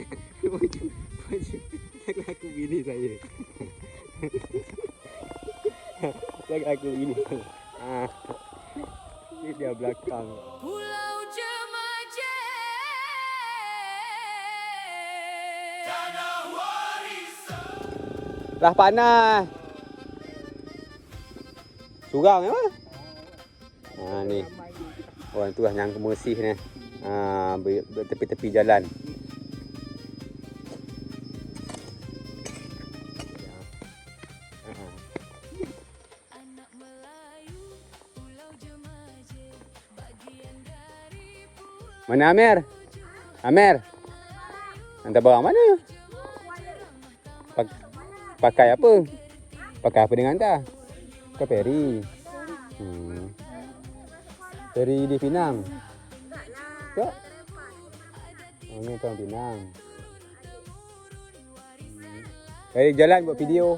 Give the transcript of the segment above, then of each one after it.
Jangan aku bini saya. Jangan aku bini saya. Ini dia belakang. Pulau Jemaje Tanah Warisan. Lah panas. Surang ya. Ni. Orang tu lah yang kemersih ni. Tepi-tepi jalan. Anak Melayu Pulau Jemaje bagian dari pulau. Mana Amer? Amer. Hantar barang mana? Pakai apa? Pakai apa dengan hantar? Ke feri? Feri di Pinang? Tak? Oh, ni tuan Pinang. Feri jalan buat video.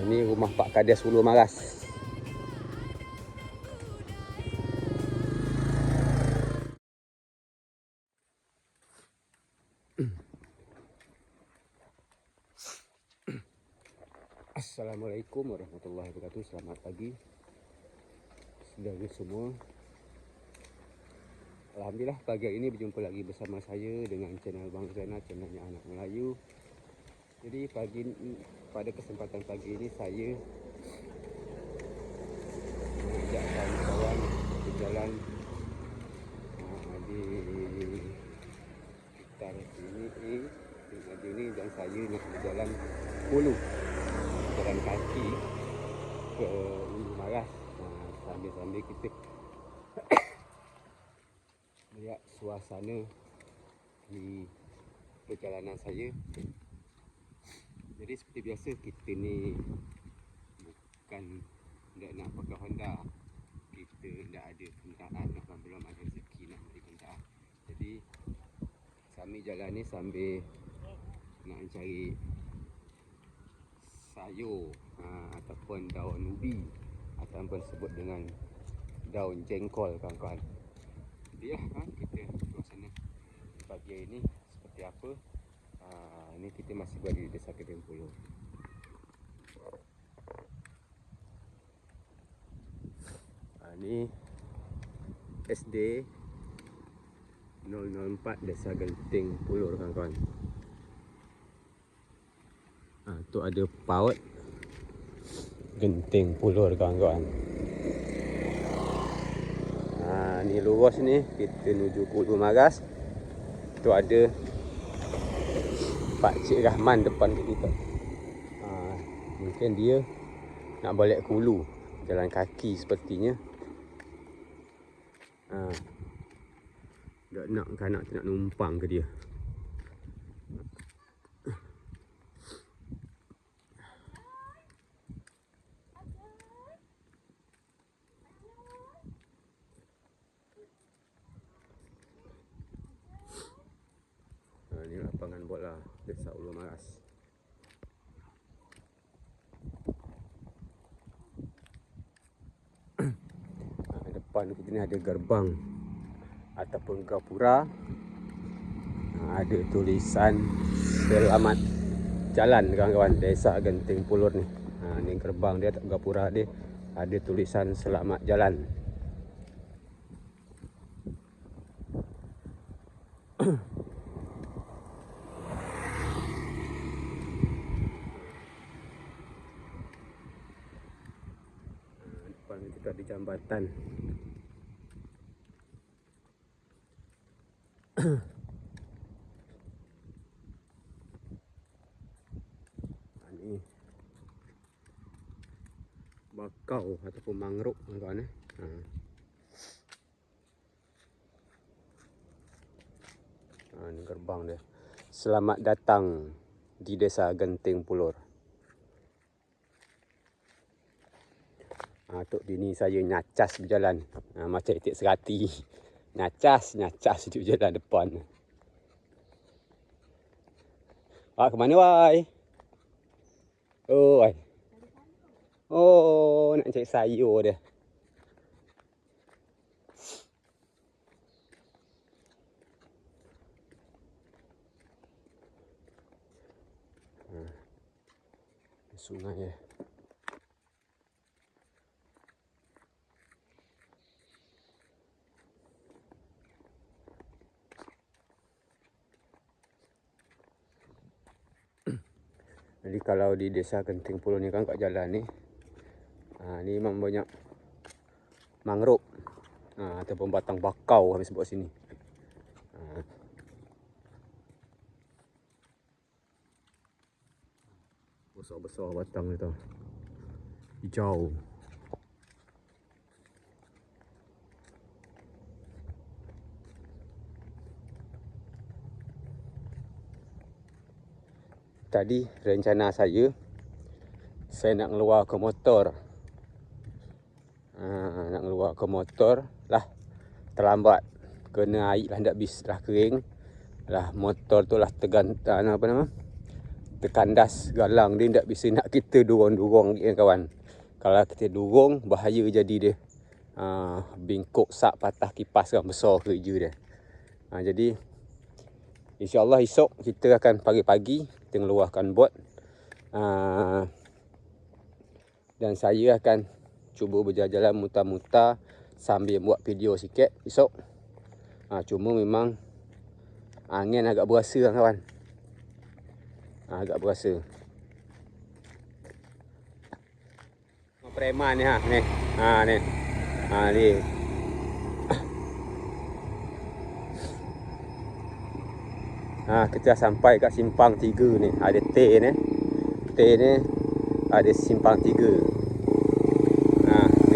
Ni rumah Pak Kades Ulu Maras. Assalamualaikum warahmatullahi wabarakatuh. Selamat pagi saudara semua. Alhamdulillah pagi ini berjumpa lagi bersama saya dengan channel Bang Zainal, channelnya Anak Melayu. Jadi pada kesempatan pagi ini saya mengajak kawan-kawan berjalan di sekitar sini dan saya nak berjalan hulu, jalan kaki ke Ulu Maras. Sambil-sambil kita melihat suasana di perjalanan saya. Jadi seperti biasa kita ni bukan nak pakai Honda. Kita tak ada kenderaan, belum ada rezeki nak beli kenderaan. Jadi kami jalan ni sambil nak cari sayur ataupun daun ubi ataupun sebut dengan daun jengkol kawan-kawan. Jadi kita suasana pagi ini seperti apa. Ni kita masih berada di Desa Genting Pulau. Ni SD 004 Desa Genting Pulau kawan-kawan. Tu ada PAUD Genting Pulau kawan-kawan. Ni lurus ni kita menuju ke Ulu Maras. Tu ada Pak Cik Rahman depan kita. Mungkin dia nak balik ke Ulu, jalan kaki sepertinya. Nak numpang ke dia. Ini lapangan bola Desa Ulu Maras. Depan kita ni ada gerbang ataupun gapura. Ada tulisan selamat jalan kawan-kawan, Desa Genting Pulau ni. Ni gerbang dia, gapura dia ada tulisan selamat jalan. Depan kita ada jambatan. Ni bakau ataupun mangrove kawan-kawan. Ni gerbang dia. Selamat datang di Desa Genting Pulau. Tok bini saya nyacas berjalan. Macam itik serati. Nyacas di jalan depan. Ke mana wai? Oh, wai. Oh, nak cari sayur dia. sungai ya. Jadi kalau di desa Genting Puluh ni kan kat jalan ni, ni memang banyak mangrove ataupun batang bakau kami sebut sini. Besar-besar batang ni tau. Hijau. Tadi rencana saya nak keluar ke motor. Nak keluar ke motor lah terlambat. Kena air lah ndak bis dah kering. Lah motor tu lah terkandas galang dia ndak bisa nak kita dorong-dorong lagi kawan. Kalau kita dorong bahaya jadi dia. Bingkuk sak patah kipas kan besar kerja dia. Jadi insya-Allah esok kita akan pagi-pagi kita ngeluarkan bot. Dan saya akan cuba berjalan-jalan mutar-mutar sambil buat video sikit esok. Cuma memang angin agak berasa kan kawan. Agak berasa. Preman ni ni. Ni. Ni. Kita sampai kat simpang 3 ni. Ada T ni. T ni ada simpang 3.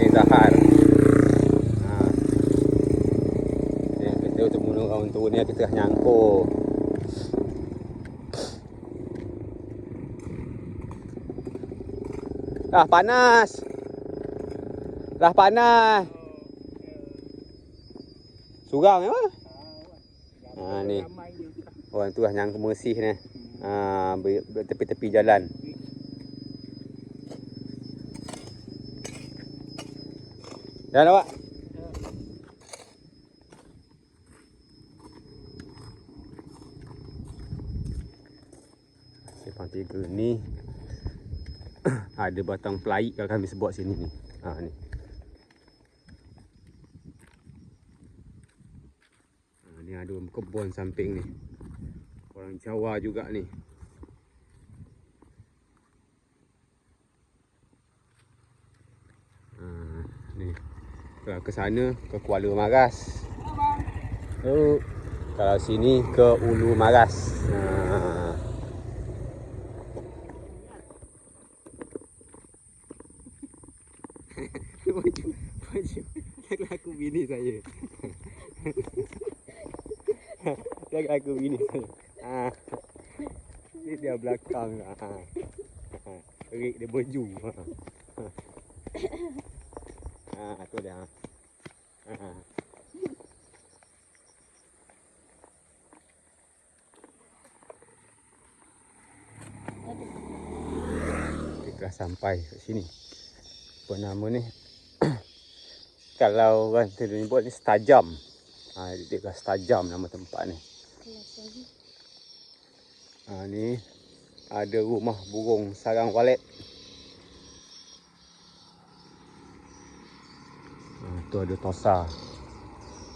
Ni Zahar. Ni kita bertemu orang tu ni kita nyangkut. Panas. Dah panas. Surang ya? Ni. Orang tu dah nyangkut mersih ni. Tepi-tepi jalan. Dah awak? Simpang 3 ni ada batang pelaik kalau kami sebut sini ni. Ni. Ni ada kebun samping ni. Orang Jawa juga ni. Ni. Kalau ke sana ke Kuala Maras. Kalau sini ke Ulu Maras. Aku bini saya. Aku bini saya. Ni dia belakang. Terik dia baju. Tu dia. Kita sampai kat sini. Apa nama ni? Kalau orang sebut ni Setajam. Dia kat Setajam nama tempat ni. Ni ada rumah burung sarang walet. Tu ada Tosa.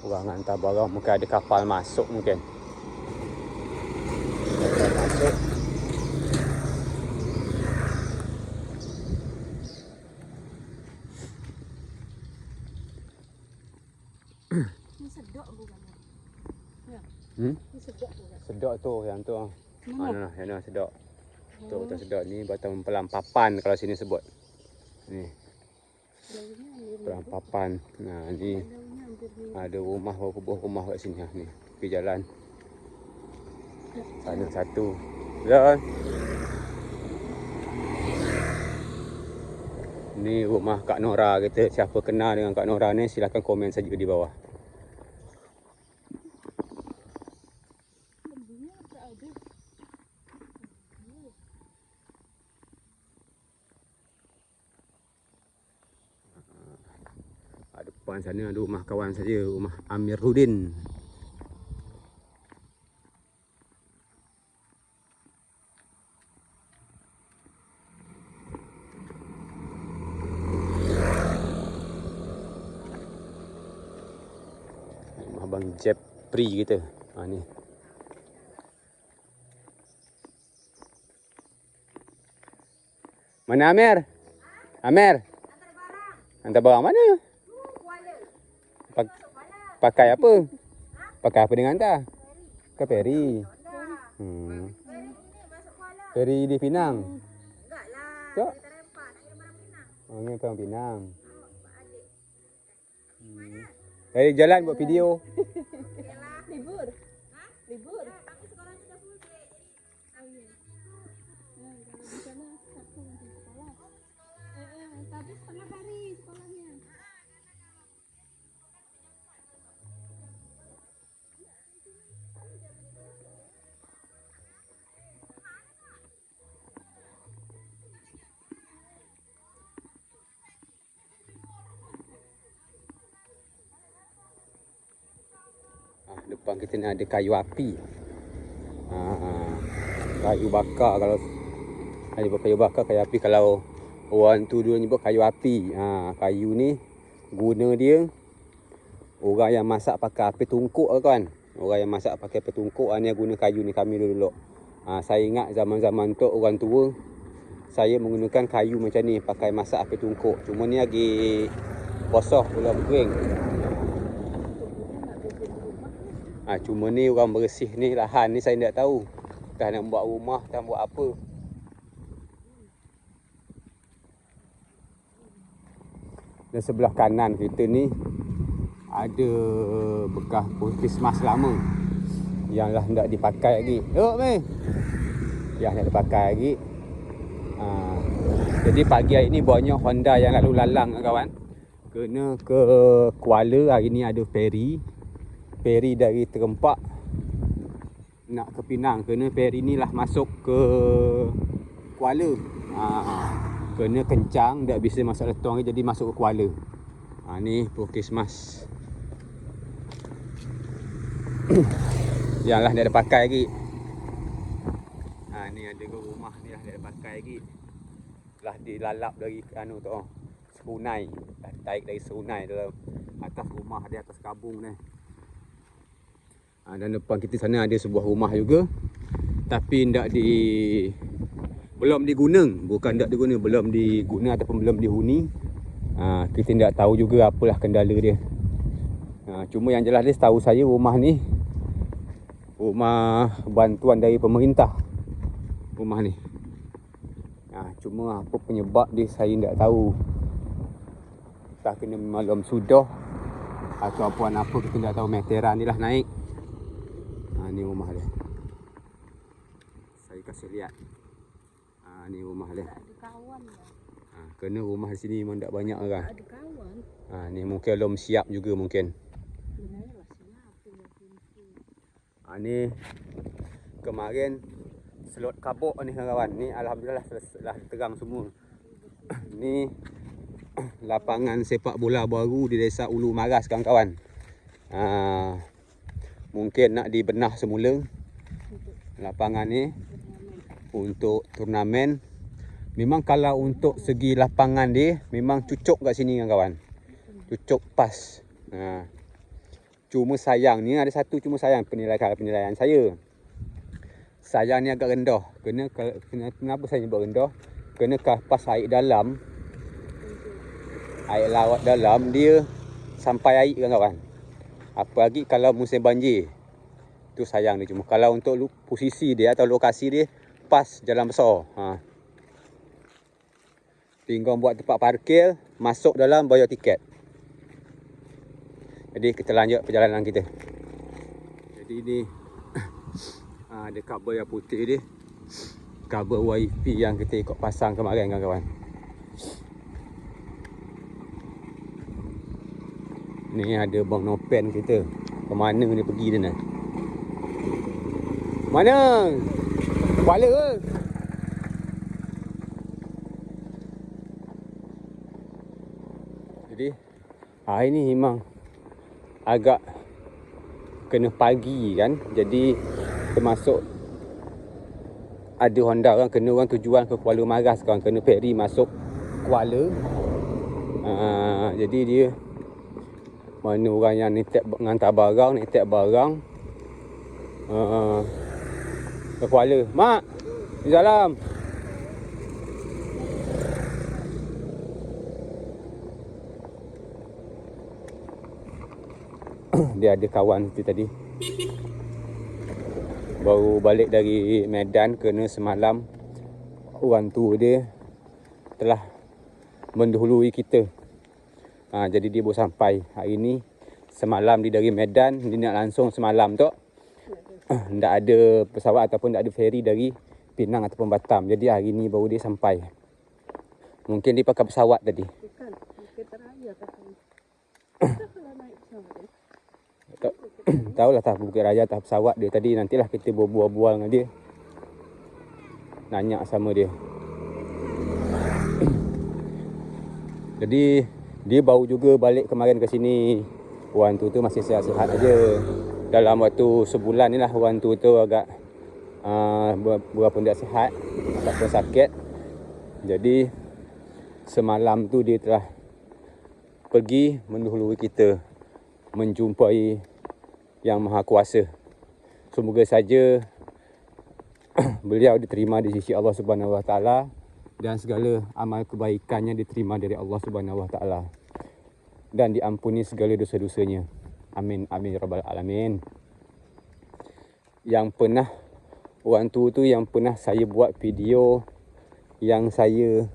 Orang hantar barang, mungkin ada kapal masuk mungkin. Kapal masuk. Ni sedap bukan? Ya. Ni sedap bukan? Sedap tu yang tu. Yang sedap. Tu betul sedap ni batang Pelampapan kalau sini sebut. Ni. Pelampapan. Ni ada rumah beberapa rumah kat sini ni. Tepi jalan. Sana satu. Dan ni rumah Kak Nora kata. Siapa kenal dengan Kak Nora ni silakan komen saja di bawah. Depan sana ada rumah kawan saya, rumah Amiruddin. Rumah Abang Jepri kita. Ni. Mana Amer? Amer? Hantar barang mana? Pakai apa? Pakai apa dengan hantar? Ke feri? Feri di Pinang? Tak? Oh, ni orang Pinang. Dari jalan buat video. Libur. Libur. Tapi setengah hari sekolahnya. Depan kita ni ada kayu api. Kayu bakar. Kalau ada kayu bakar, kayu api. Kalau orang tu dulu nyebut kayu api. Kayu ni guna dia, orang yang masak pakai api tungkuk lah kan. Orang yang masak pakai api tungkuk ni guna kayu ni kami dulu. Saya ingat zaman-zaman tu orang tua saya menggunakan kayu macam ni pakai masak api tungkuk. Cuma ni lagi bosah, belum kering. Cuma ni orang bersih ni lahan ni saya tak tahu. Dah nak buat rumah, dah buat apa. Dan sebelah kanan kita ni ada bekas Christmas lama yang dah tak dipakai lagi. Tengok ni. Yang tak dipakai lagi. Jadi pagi hari ni banyak Honda yang lalu lalang kawan. Kena ke Kuala, hari ni ada feri. Feri dari Terempak nak ke Pinang. Kena feri ni lah masuk ke Kuala. Kena kencang, tak bisa masuk letong jadi masuk ke Kuala. Ni Christmas. Yang lah dia ada pakai lagi. Ni ada ke rumah ni lah dia ada pakai lagi. Lah dilalap dari tu. Serunai. Dah tarik dari serunai dalam atas rumah dia, atas kabung ni. Dan depan kita sana ada sebuah rumah juga. Tapi belum diguna. Bukan tak diguna, belum diguna ataupun belum dihuni. Kita tak tahu juga apalah kendala dia. Cuma yang jelas dia, setahu saya rumah ni rumah bantuan dari pemerintah. Rumah ni. Cuma apa penyebab dia saya tak tahu. Tak kena malam sudah atau apa kita tak tahu. Meteran ni lah naik. Ni rumah dia. Saya kasih lihat. Ni rumah dia. Ada kawan ya. Kena rumah di sini memang tak banyak orang. Ada kawan. Ni mungkin belum siap juga mungkin. Sebenarnya lah siap. Ni kemarin slot kabuk ni kawan. Ni alhamdulillah telah terang semua. Ni lapangan sepak bola baru di Desa Ulu Maras kawan-kawan. Mungkin nak dibenah semula lapangan ni untuk turnamen. Memang kalau untuk segi lapangan dia memang cucuk kat sini kawan. Cucuk pas. Cuma sayang ni ada satu, cuma sayang penilaian saya. Sayang ni agak rendah. Kenapa saya nyebut rendah? Kena kapas air dalam. Air laut dalam dia sampai air kawan. Apa lagi kalau musim banjir. Tu sayang dia. Cuma kalau untuk posisi dia atau lokasi dia pas jalan besar. Tinggal buat tempat parkir, masuk dalam bayar tiket. Jadi kita lanjut perjalanan kita. Jadi ni ada kabel yang putih dia. Kabel wifi yang kita ikut pasang kemarin kawan-kawan. Ni ada Bang Nopen kita. Ke mana dia pergi dia ni? Mana? Kuala ke? Jadi hari ni memang agak kena pagi kan. Jadi termasuk ada Honda kan, kena orang tujuan ke Kuala Maras kan, kena feri masuk Kuala. Jadi dia Mana orang yang nitip ngantar barang, nitip barang. Ke Kuala. Mak, di dalam. Dia ada kawan tu tadi. Baru balik dari Medan kerana semalam orang tua dia telah mendahului kita. Jadi dia baru sampai hari ni. Semalam dia dari Medan, dia nak langsung semalam tu. Tak ada pesawat ataupun tak ada feri dari Penang ataupun Batam. Jadi hari ni baru dia sampai. Mungkin dia pakai pesawat tadi. Bukan, kereta raya katanya. Kalau naik pesawat dia. Tahulah tak Bukit Raya tak pesawat dia tadi. Nantilah kita berbual-bual dengan dia. Nanya sama dia. Jadi dia baru juga balik kemarin ke sini. Orang tu masih sihat-sihat aja. Dalam waktu sebulan ni lah orang tu agak berapa tak sihat ataupun sakit. Jadi semalam tu dia telah pergi mendahului kita menjumpai Yang Maha Kuasa. Semoga saja beliau diterima di sisi Allah Subhanahu Wa Taala dan segala amal kebaikannya diterima dari Allah Subhanahu Wa Taala dan diampuni segala dosa-dosanya. Amin amin ya rabbal alamin. Yang pernah orang tu yang pernah saya buat video yang saya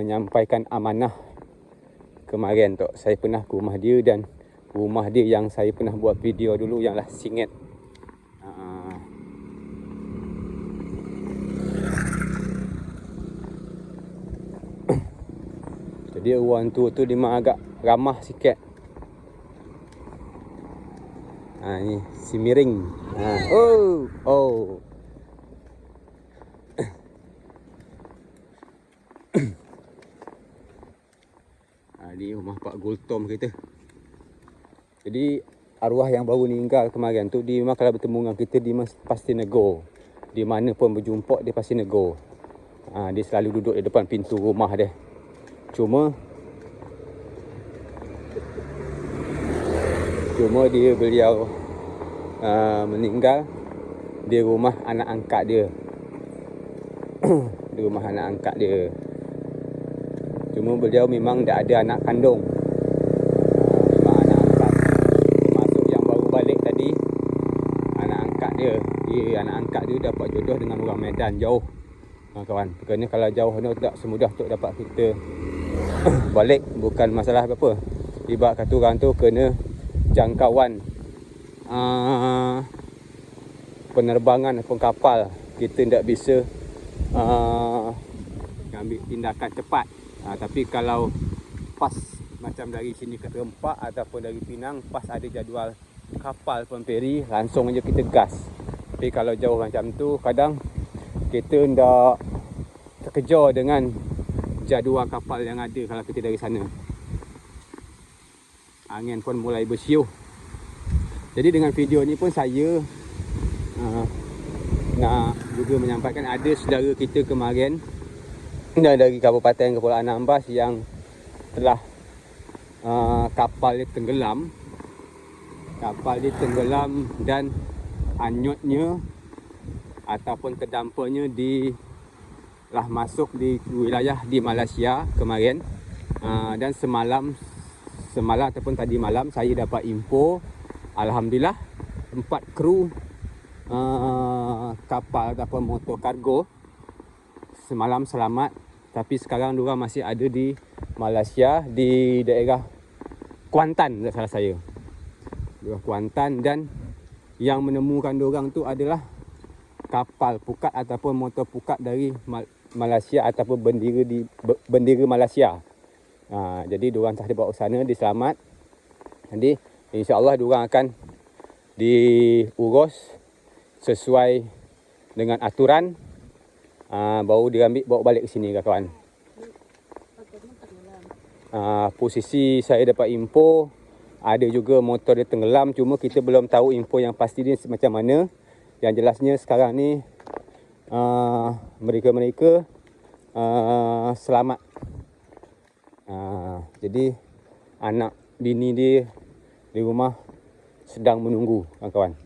nyampaikan amanah kemarin tu. Saya pernah ke rumah dia dan rumah dia yang saya pernah buat video dulu yang lah Singit. Jadi orang tu dia memang agak ramah sikit. Ni si miring. Oh. Ni rumah Pak Gultom kita. Jadi arwah yang baru meninggal kemarin tu dia memang kalau bertemu dengan kita dia pasti nego. Di mana pun berjumpa dia pasti nego. Dia selalu duduk di depan pintu rumah dia. Cuma beliau meninggal di rumah anak angkat dia. Di rumah anak angkat dia. Cuma beliau memang tak ada anak kandung. Memang anak angkat. Termasuk yang baru balik tadi, anak angkat dia. Anak angkat dia dapat jodoh dengan orang Medan jauh. Kawan, kerana kalau jauh ni tak semudah untuk dapat kita balik. Bukan masalah apa-apa. Ibarat kata orang tu kena jangkauan penerbangan ataupun kapal. Kita tak bisa ambil tindakan cepat. Tapi kalau pas macam dari sini ke Rempak ataupun dari Penang, pas ada jadual kapal pun feri, langsung aja kita gas. Tapi kalau jauh macam tu, kadang kita tak terkejar dengan jadual kapal yang ada kalau kita dari sana. Angin pun mulai bersiuh. Jadi dengan video ni pun saya nak juga menyampaikan ada saudara kita kemarin dari Kabupaten Kepulauan Anambas yang telah kapal dia tenggelam. Kapal dia tenggelam dan hanyutnya ataupun terdamparnya lah masuk di wilayah di Malaysia kemarin. Dan semalam ataupun tadi malam saya dapat info, alhamdulillah 4 kru kapal ataupun motor kargo semalam selamat. Tapi sekarang diorang masih ada di Malaysia, di daerah Kuantan, tak salah saya. Daerah Kuantan, dan yang menemukan diorang tu adalah kapal pukat ataupun motor pukat dari Malaysia ataupun bendera Malaysia. Jadi diorang tak ada bawa sana, diselamat. Jadi insya-Allah diorang akan diurus sesuai dengan aturan. Baru diambil bawa balik ke sini kawan. Posisi saya dapat info ada juga motor dia tenggelam, cuma kita belum tahu info yang pasti dia macam mana. Yang jelasnya sekarang ni mereka selamat. Jadi anak bini dia di rumah sedang menunggu kawan-kawan.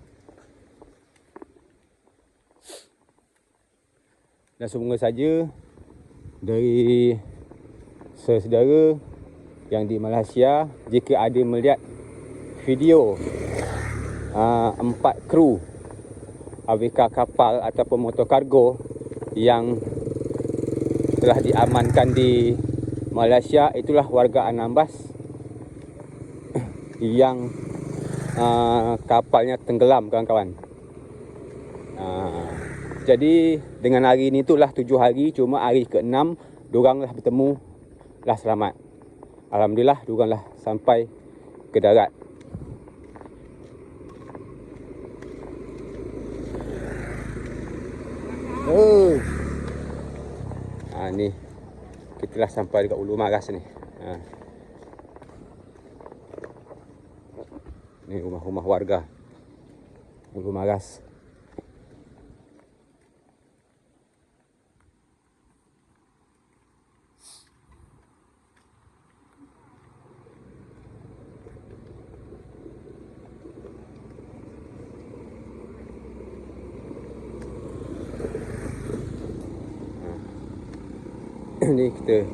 Dan semoga saja dari saudara yang di Malaysia, jika ada melihat video 4 kru ABK kapal ataupun motor kargo yang telah diamankan di Malaysia, itulah warga Anambas yang kapalnya tenggelam kawan-kawan. Jadi dengan hari ni itulah 7 hari, cuma hari ke-6 diorang lah bertemu lah selamat. Alhamdulillah diorang lah sampai ke darat. Ni kita lah sampai dekat Ulu Maras ni. Ni rumah-rumah warga Ulu Maras. Ni kita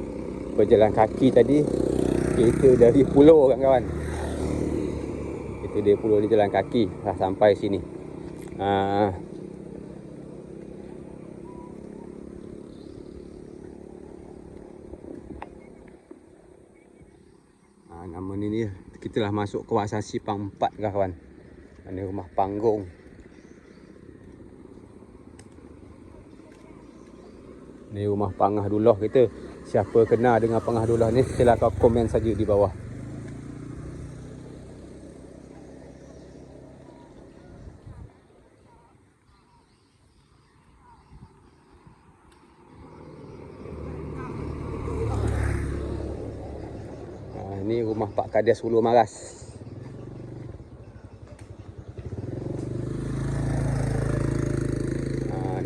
berjalan kaki tadi. Kita dari pulau kawan-kawan. Kita dari pulau ni jalan kaki dah sampai sini. Nama ni kita dah masuk kawasan Simpang 4 kawan. Ini rumah panggung. Ni rumah Pangah Dullah kita. Siapa kenal dengan Pangah Dullah ni, silakan komen saja di bawah. Ni rumah Pak Kades Ulu Maras.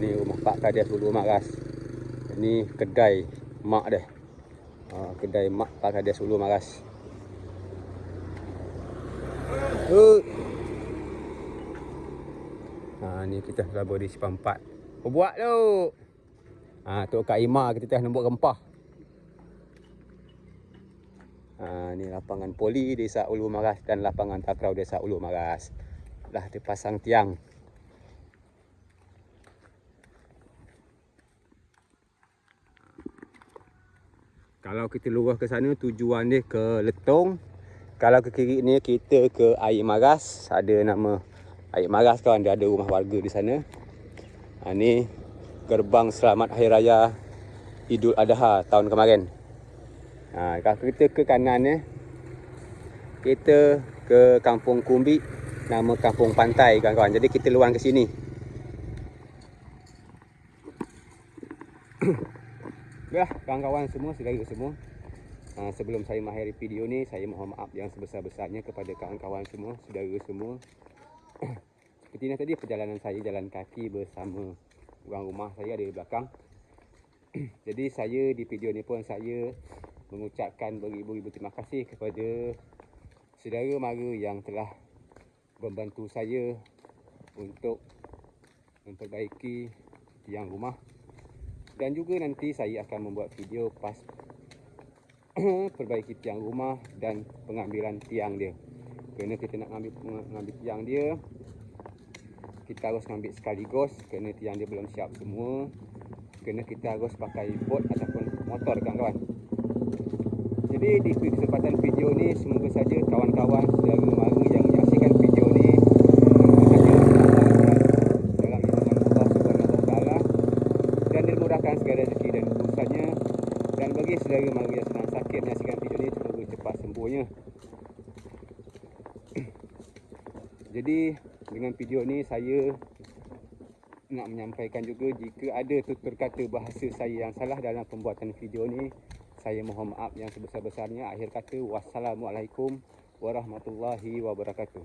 Ni rumah Pak Kades Ulu Maras. Ini kedai mak dia. Kedai mak Pak Kades Ulu Maras. Ni kita dah berada di Simpang 4. Buat tu. Tok Kak Ima kita tengah nombor rempah. Ni lapangan poli Desa Ulu Maras dan lapangan takraw Desa Ulu Maras. Dah dipasang tiang. Kalau kita luar ke sana tujuan dia ke Letong. Kalau ke kiri ni kita ke Air Maras. Ada nama Air Maras kawan, dia ada rumah warga di sana. Ni gerbang selamat Hari Raya Idul Adha tahun kemarin. Kalau kita ke kanan ni, kita ke Kampung Kumbi, nama Kampung Pantai kawan-kawan. Jadi kita luang ke sini. Baiklah kawan-kawan semua, saudara semua. Sebelum saya mengakhiri video ni, saya mohon maaf yang sebesar-besarnya kepada kawan-kawan semua, saudara semua. Seperti ini tadi perjalanan saya jalan kaki bersama orang rumah saya ada di belakang. Jadi saya di video ni pun saya mengucapkan beribu-ribu terima kasih kepada saudara mara yang telah membantu saya untuk memperbaiki tiang rumah. Dan juga nanti saya akan membuat video pas perbaiki tiang rumah dan pengambilan tiang dia. Kerana kita nak mengambil tiang dia, kita harus ambil sekaligus kerana tiang dia belum siap semua. Kerana kita harus pakai bot ataupun motor kawan-kawan. Jadi di kesempatan video ni, semoga saja kawan-kawan saudara mara yang menyaksikan video ni dalam lindungan Allah Subhanahu Wa Taala dan dimudahkan segala rezeki dan urusannya. Dan bagi saudara mara yang sedang sakit menyaksikan video ni, semoga cepat sembuhnya. Jadi dengan video ni saya nak menyampaikan juga, jika ada tutur kata bahasa saya yang salah dalam pembuatan video ni, saya mohon maaf yang sebesar-besarnya. Akhir kata, wassalamualaikum warahmatullahi wabarakatuh.